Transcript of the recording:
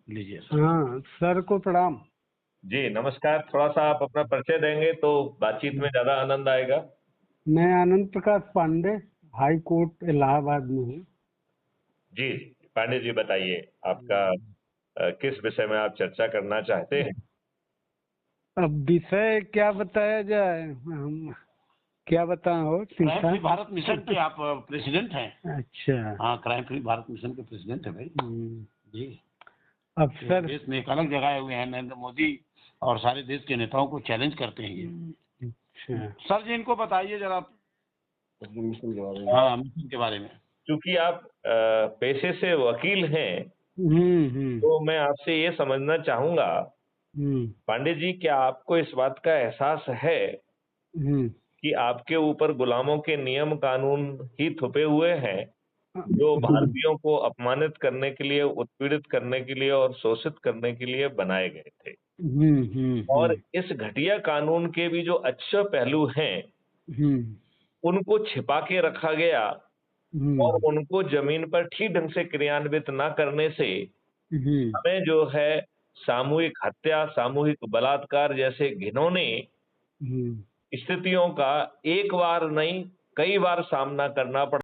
लीजिए सर। हाँ सर को प्रणाम। जी नमस्कार। थोड़ा सा आप अपना परिचय देंगे तो बातचीत में ज्यादा आनंद आएगा। मैं आनंद प्रकाश पांडे, हाई कोर्ट इलाहाबाद में हूँ। जी पांडे जी बताइए आपका किस विषय में आप चर्चा करना चाहते हैं। अब विषय क्या बताया जाए, हम क्या बताएं हो क्राइम फ्री ठीक भारत मिशन के आप प्रेसिडेंट हैं। अच्छा। हाँ, क्राइम फ्री भारत मिशन के प्रेसिडेंट है भाई जी। अब तो सर देश में एक अलग जगह हुए हैं, नरेंद्र मोदी और सारे देश के नेताओं को चैलेंज करते हैं ये। अच्छा सर जी इनको बताइए जरा मिशन के बारे में। हाँ, मिशन के बारे में। क्योंकि आप पेशे से वकील हैं हम्म। तो मैं आपसे ये समझना चाहूंगा हम्म पांडे जी, क्या आपको इस बात का एहसास है हम्म कि आपके ऊपर गुलामों के नियम कानून ही थुपे हुए हैं जो भारतीयों को अपमानित करने के लिए, उत्पीड़ित करने के लिए और शोषित करने के लिए बनाए गए थे। और इस घटिया कानून के भी जो अच्छे पहलू हैं उनको छिपा के रखा गया और उनको जमीन पर ठीक ढंग से क्रियान्वित न करने से हमें जो है सामूहिक हत्या, सामूहिक बलात्कार जैसे घिनौने स्थितियों का एक बार नहीं कई बार सामना करना पड़ा।